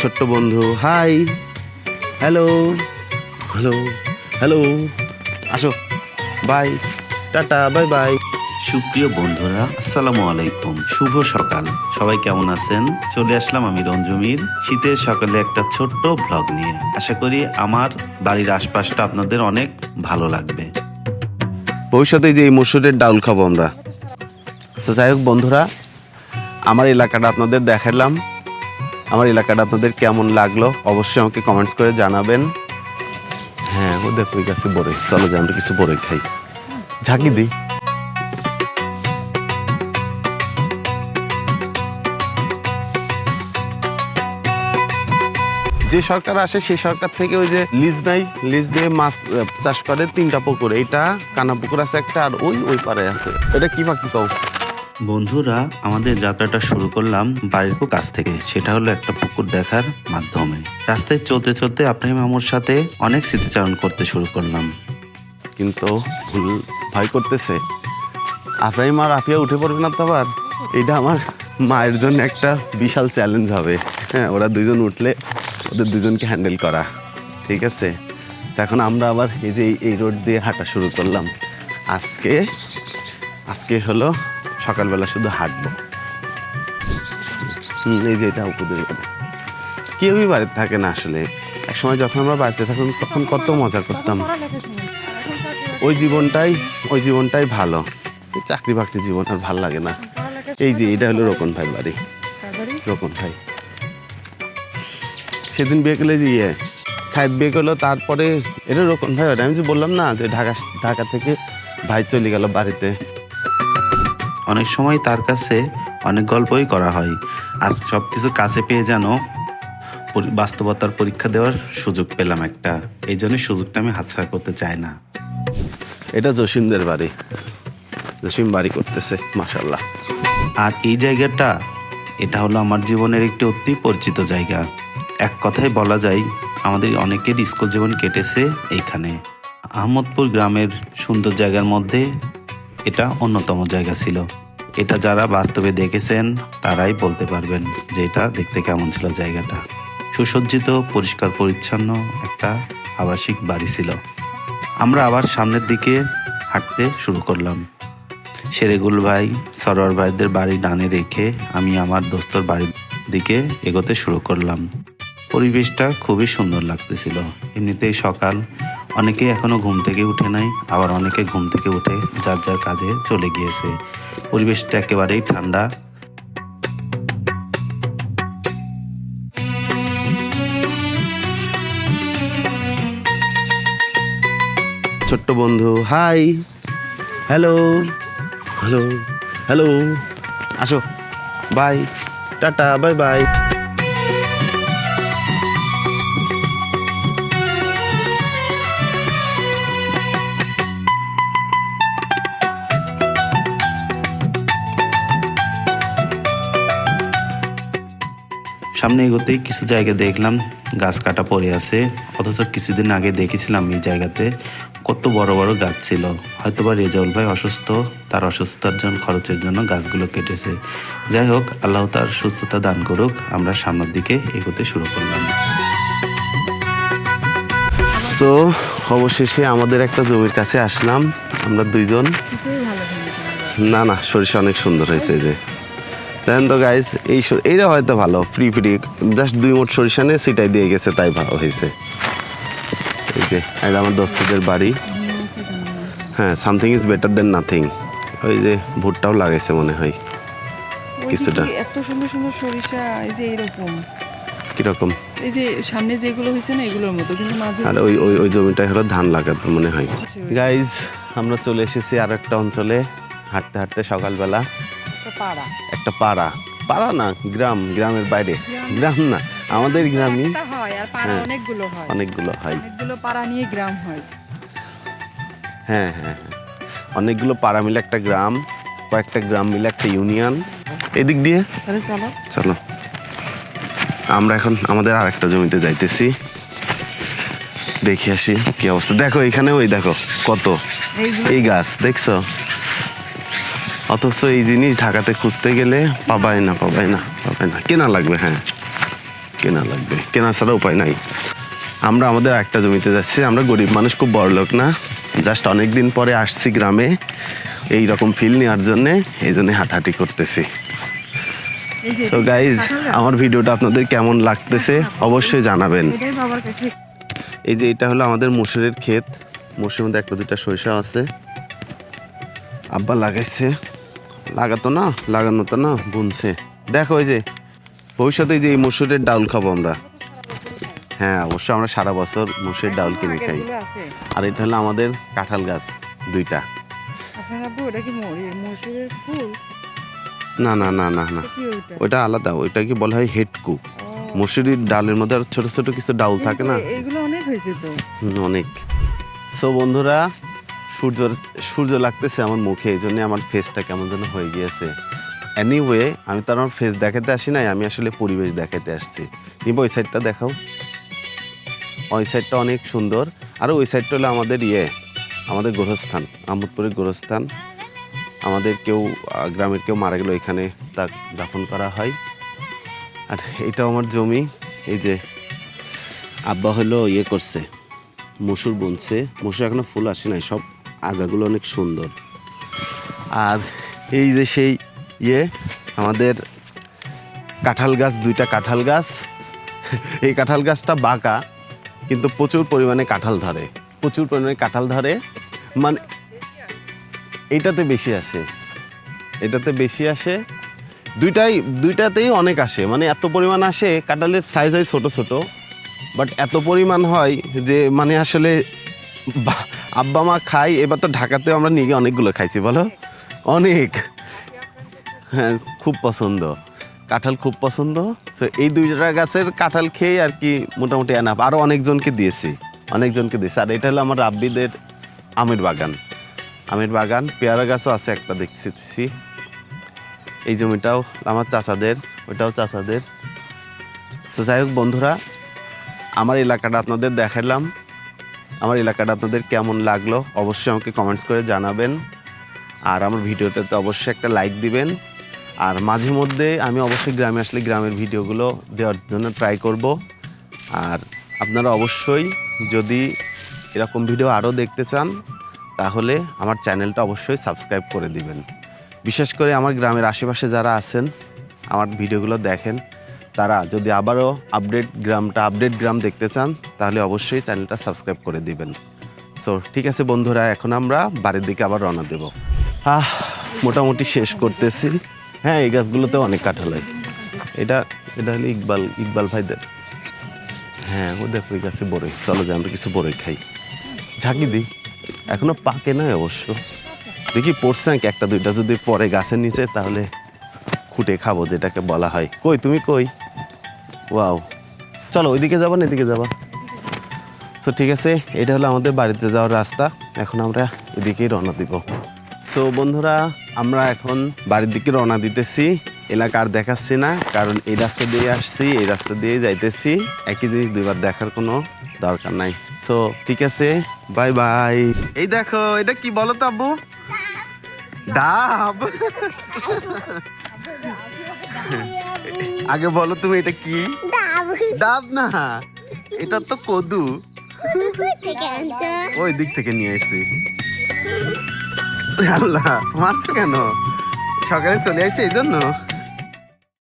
ছোট্ট বন্ধু, high, hello, hello, hello, আসো, বাই, টাটা, বাই বাই। সুপ্রিয় বন্ধুরা, আসসালামু আলাইকুম, শুভ সকাল। সবাই কেমন আছেন? চলে আসলাম আমি রঞ্জুমির শীতের সকালে একটা ছোট্ট ব্লগ নিয়ে। আশা করি আমার বাড়ির আশপাশটা আপনাদের অনেক ভালো লাগবে। ভবিষ্যতে যে এই মসুরের ডাউল খাবো আমরা। তো যাই হোক বন্ধুরা, আমার এলাকাটা আপনাদের দেখালাম। আমার এলাকাটা আপনাদের কেমন লাগলো অবশ্যই আমাকে কমেন্টস করে জানাবেন। হ্যাঁ, ও দেখো ওই গাছে বড়ই, চলো যে আমরা কিছু বড়ই খাই, ঝাঁকি দিই। যে সরকার আসে সেই সরকার থেকে ওই যে লিজ নাই, লিজ দিয়ে মাছ চাষ করে 3টা পুকুর। এইটা কানা পুকুর আছে একটা, আর ওই পারে আছে। এটা কি পাখি কও? বন্ধুরা, আমাদের যাত্রাটা শুরু করলাম বাড়ির কাছ থেকে। সেটা হলো একটা পুকুর দেখার মাধ্যমে। রাস্তায় চলতে চলতে আপনার মামুর সাথে অনেক স্মৃতিচারণ করতে শুরু করলাম, কিন্তু ভুল ভয় করতেছে। আফরাইম আর আফিয়া উঠে পড়বে না তো আবার? এটা আমার মায়ের জন্য একটা বিশাল চ্যালেঞ্জ হবে। হ্যাঁ, ওরা দুজন উঠলে ওদের দুজনকে হ্যান্ডেল করা, ঠিক আছে? এখন আমরা আবার এই যে এই রোড দিয়ে হাঁটা শুরু করলাম। আজকে হলো সকালবেলা শুধু হাঁটবো। এই যে এটা উপদের বাড়ি। কেউই বাড়িতে থাকে না আসলে। এক সময় যখন আমরা বাড়িতে থাকতাম তখন কত মজা করতাম। ওই জীবনটাই ভালো। এই চাকরি বাকরি জীবন আর ভাল লাগে না। এই যে এটা হলো রোকন ভাই বাড়ি। রোকন ভাই সেদিন বিয়ে করলে যে সাইদ বিয়ে করলো, তারপরে এটা রোকন ভাই। আমি যে বললাম না যে ঢাকা থেকে ভাই চলে গেল বাড়িতে। অনেক সময় তার কাছে অনেক গল্পই করা হয়। আজ সব কিছু কাছে পেয়ে যেন বাস্তবতার পরীক্ষা দেওয়ার সুযোগ পেলাম একটা। এই জন্য সুযোগটা আমি হাতছাড়া করতে চাই না। এটা জসিমদের বাড়ি। জসিম বাড়ি করতেছে, মাশাআল্লাহ। আর এই জায়গাটা, এটা হলো আমার জীবনের একটি অতি পরিচিত জায়গা। এক কথায় বলা যায় আমাদের অনেকের স্কুল জীবন কেটেছে এইখানে। আহমদপুর গ্রামের সুন্দর জায়গার মধ্যে এটা অন্যতম জায়গা ছিল। এটা যারা বাস্তবে দেখেছেন তারাই বলতে পারবেন যে এটা দেখতে কেমন ছিল জায়গাটা। সুসজ্জিত, পরিষ্কার পরিচ্ছন্ন একটা আবাসিক বাড়ি ছিল। আমরা আবার সামনের দিকে হাঁটতে শুরু করলাম। শেরেগুল ভাই, সরোয়ার ভাইদের বাড়ি ডানে রেখে আমি আমার দোস্তর বাড়ির দিকে এগোতে শুরু করলাম। পরিবেশটা খুবই সুন্দর লাগতেছিল। এমনিতেই সকাল, অনেকেই এখনো ঘুম থেকে উঠে নাই, আবার অনেকে ঘুম থেকে উঠে যার যার কাজে চলে গিয়েছে। পরিবেশটা একেবারেই ঠান্ডা। ছোট্ট বন্ধু, হাই, হ্যালো, হ্যালো, হ্যালো, আসো, বাই, টাটা, বাই বাই। সামনে এগোতেই কিছু জায়গা দেখলাম গাছ কাটা পড়ে আছে, অথচ কিছুদিন আগে দেখেছিলাম এই জায়গাতে কত বড় বড় গাছ ছিল। হয়তোবা রেজাউল ভাই অসুস্থ, তার অসুস্থতার জন্য খরচের জন্য গাছগুলো কেটেছে। যাই হোক, আল্লাহ তার সুস্থতা দান করুক। আমরা সামনের দিকে এগোতে শুরু করলাম। সো অবশেষে আমাদের একটা জমির কাছে আসলাম আমরা দুইজন। না, সরিষা অনেক সুন্দর হয়েছে। যে দেখেন তো গাইজ, এইটা হয়তো ভালো, ফ্রি জাস্ট 2 মুঠ সরিষা নিয়ে সিটাই দিয়ে গেছে, তাই ভালো হয়েছে। এই যে এটা আমার দোস্তদের বাড়ি। হ্যাঁ, something is better then nothing. ওই যে ভুট্টাও লাগাইছে মনে হয় কিছুটা। এত সুন্দর সুন্দর সরিষা, এই যে এরকম কিরকম, এই যে সামনে যেগুলো হয়েছে না এগুলোর মতো, কিন্তু মাঝে আর ওই জমিটাই হলো ধান লাগাতো মনে হয়। গাইজ, আমরা চলে এসেছি আর একটা অঞ্চলে হাঁটতে হাঁটতে সকালবেলা। একটা পাড়া না, গ্রামের বাইরে। গ্রাম না, আমাদের গ্রামই হয়, আর পাড়া অনেকগুলো হয়। পাড়া নিয়ে গ্রাম হয়। হ্যাঁ, অনেকগুলো পাড়া মিলে একটা গ্রাম, কয়েকটা গ্রাম মিলে একটা ইউনিয়ন। এদিক দিয়ে চলো। আমরা এখন আমাদের আরেকটা জমিতে যাইতেছি, দেখে আসি কি অবস্থা। দেখো এখানে, ওই দেখো কত এই গাছ দেখছো, অথচ এই জিনিস ঢাকাতে খুঁজতে গেলে পাবাই না, কেনা লাগবে। হ্যাঁ, কেনা লাগবে, কেনা ছাড়া উপায় নাই। আমরা আমাদের একটা জমিতে যাচ্ছি, আমরা গরিব মানুষ, খুব বড় লোক না, জাস্ট অনেকদিন পরে আসছি গ্রামে এই রকম ফিল নেওয়ার জন্যে, এই জন্য হাঁটাহাঁটি করতেছি। তো গাইজ, আমার ভিডিওটা আপনাদের কেমন লাগতেছে অবশ্যই জানাবেন। এই যে এটা হলো আমাদের মসুরের ক্ষেত, মসুরের মধ্যে একটা দুইটা সরিষা আছে, আব্বা লাগাইছে, লাগানো তো না বুনছে। দেখো ওই যে ভবিষ্যতে যে এই মসুরের ডাউল খাবো আমরা। হ্যাঁ অবশ্যই, আমরা সারা বছর মসুরের ডাউল কিনে খাই। আর এটা হলো আমাদের কাঁঠাল গাছ দুইটা। না না না না না, ওইটা আলাদা, ওইটা কি বলা হয় হেডকু। মসুরির ডালের মধ্যে আর ছোট ছোট কিছু ডাউল থাকে না, এগুলো অনেক হয়েছে তো, অনেক। সো বন্ধুরা, সূর্য লাগতেছে আমার মুখে, এই জন্য আমার ফেসটা কেমন যেন হয়ে গিয়েছে। এনিওয়ে, আমি তো আমার ফেস দেখাতে আসি নাই, আমি আসলে পরিবেশ দেখাতে আসছি। নিব ওই সাইডটা দেখাও, ওই সাইডটা অনেক সুন্দর। আর ওই সাইডটা হলো আমাদের আমাদের গোরস্থান, আহমদপুরের গোরস্থান। আমাদের গ্রামের কেউ মারা গেল, এখানে তা দাফন করা হয়। আর এটাও আমার জমি। এই যে আব্বা হলো করছে, মসুর বুনছে, মসুর এখনো ফুল আসে নাই, সব আগাগুলো অনেক সুন্দর। আর এই যে সেই আমাদের কাঁঠাল গাছ, দুইটা কাঁঠাল গাছ। এই কাঁঠাল গাছটা বাঁকা, কিন্তু প্রচুর পরিমাণে কাঁঠাল ধরে, মানে এইটাতে বেশি আসে, দুইটাতেই অনেক আসে, মানে এত পরিমাণ আসে, কাঁঠালের সাইজ হয় ছোট ছোট, বাট এত পরিমাণ হয় যে মানে আসলে আব্বা মা খাই। এবার তো ঢাকাতেও আমরা নিয়ে গিয়ে অনেকগুলো খাইছি, বলো, অনেক। হ্যাঁ, খুব পছন্দ, কাঁঠাল খুব পছন্দ। তো এই দুইটা গাছের কাঁঠাল খেয়ে আর কি মোটামুটি এনাফ। আরও অনেকজনকে দিয়েছি। আর এটা হলো আমার রাব্বিদের আমের বাগান, পেয়ারা গাছও আছে একটা দেখছি। এই জমিটাও আমার চাচাদের, ওইটাও চাচাদের। তো যাই হোক বন্ধুরা, আমার এলাকাটা আপনাদের দেখালাম। আমার এলাকাটা আপনাদের কেমন লাগলো অবশ্যই আমাকে কমেন্টস করে জানাবেন। আর আমার ভিডিওটাতে অবশ্যই একটা লাইক দিবেন। আর মাঝে মধ্যে আমি অবশ্যই গ্রামে আসলে গ্রামের ভিডিওগুলো দেওয়ার জন্য ট্রাই করব। আর আপনারা অবশ্যই যদি এরকম ভিডিও আরও দেখতে চান তাহলে আমার চ্যানেলটা অবশ্যই সাবস্ক্রাইব করে দিবেন। বিশেষ করে আমার গ্রামের আশেপাশে যারা আছেন, আমার ভিডিওগুলো দেখেন, তারা যদি আবারও আপডেট গ্রাম দেখতে চান তাহলে অবশ্যই চ্যানেলটা সাবস্ক্রাইব করে দিবেন। সো ঠিক আছে বন্ধুরা, এখন আমরা বাড়ির দিকে আবার রওনা দেব। মোটামুটি শেষ করতেছি। হ্যাঁ, এই গাছগুলোতে অনেক কাঁঠাল হয়। এটা হলো ইকবাল ভাইদের। হ্যাঁ, ও দেখো এই গাছে বড়ই। চলো যে আমরা কিছু বড়ই খাই, ঝাঁকি দিই। এখনো পাকে নাই অবশ্য, দেখি পড়ছে নাকি একটা দুইটা, যদি পরে গাছের নিচে তাহলে খুঁটে খাবো, যেটাকে বলা হয়। কই তুমি, কই? ওয়াও, চলো ওইদিকে যাবো না এদিকে যাবা? তো ঠিক আছে, এটা হলো আমাদের বাড়িতে যাওয়ার রাস্তা। এখন আমরা এদিকেই রওনা দিব। সো বন্ধুরা, আমরা এখন বাড়ির দিকে রওনা দিতেছি। এলাকা আর দেখাচ্ছি না, কারণ এই রাস্তা দিয়ে আসছি, এই রাস্তা দিয়ে যাইতেছি। একই জিনিস দুইবার দেখার কোনো দরকার নাই। সো ঠিক আছে, বাই বাই। এই দেখো, এটা কি বলো তো আব্বু? ডাব। আগে বলো তুমি, এটা কি? ডাব না, এটা তো কদু। ওই দিক থেকে নিয়ে এসেছি। আল্লাহ, মারছো কেন? সকালে চলে আসছে এই জন্য।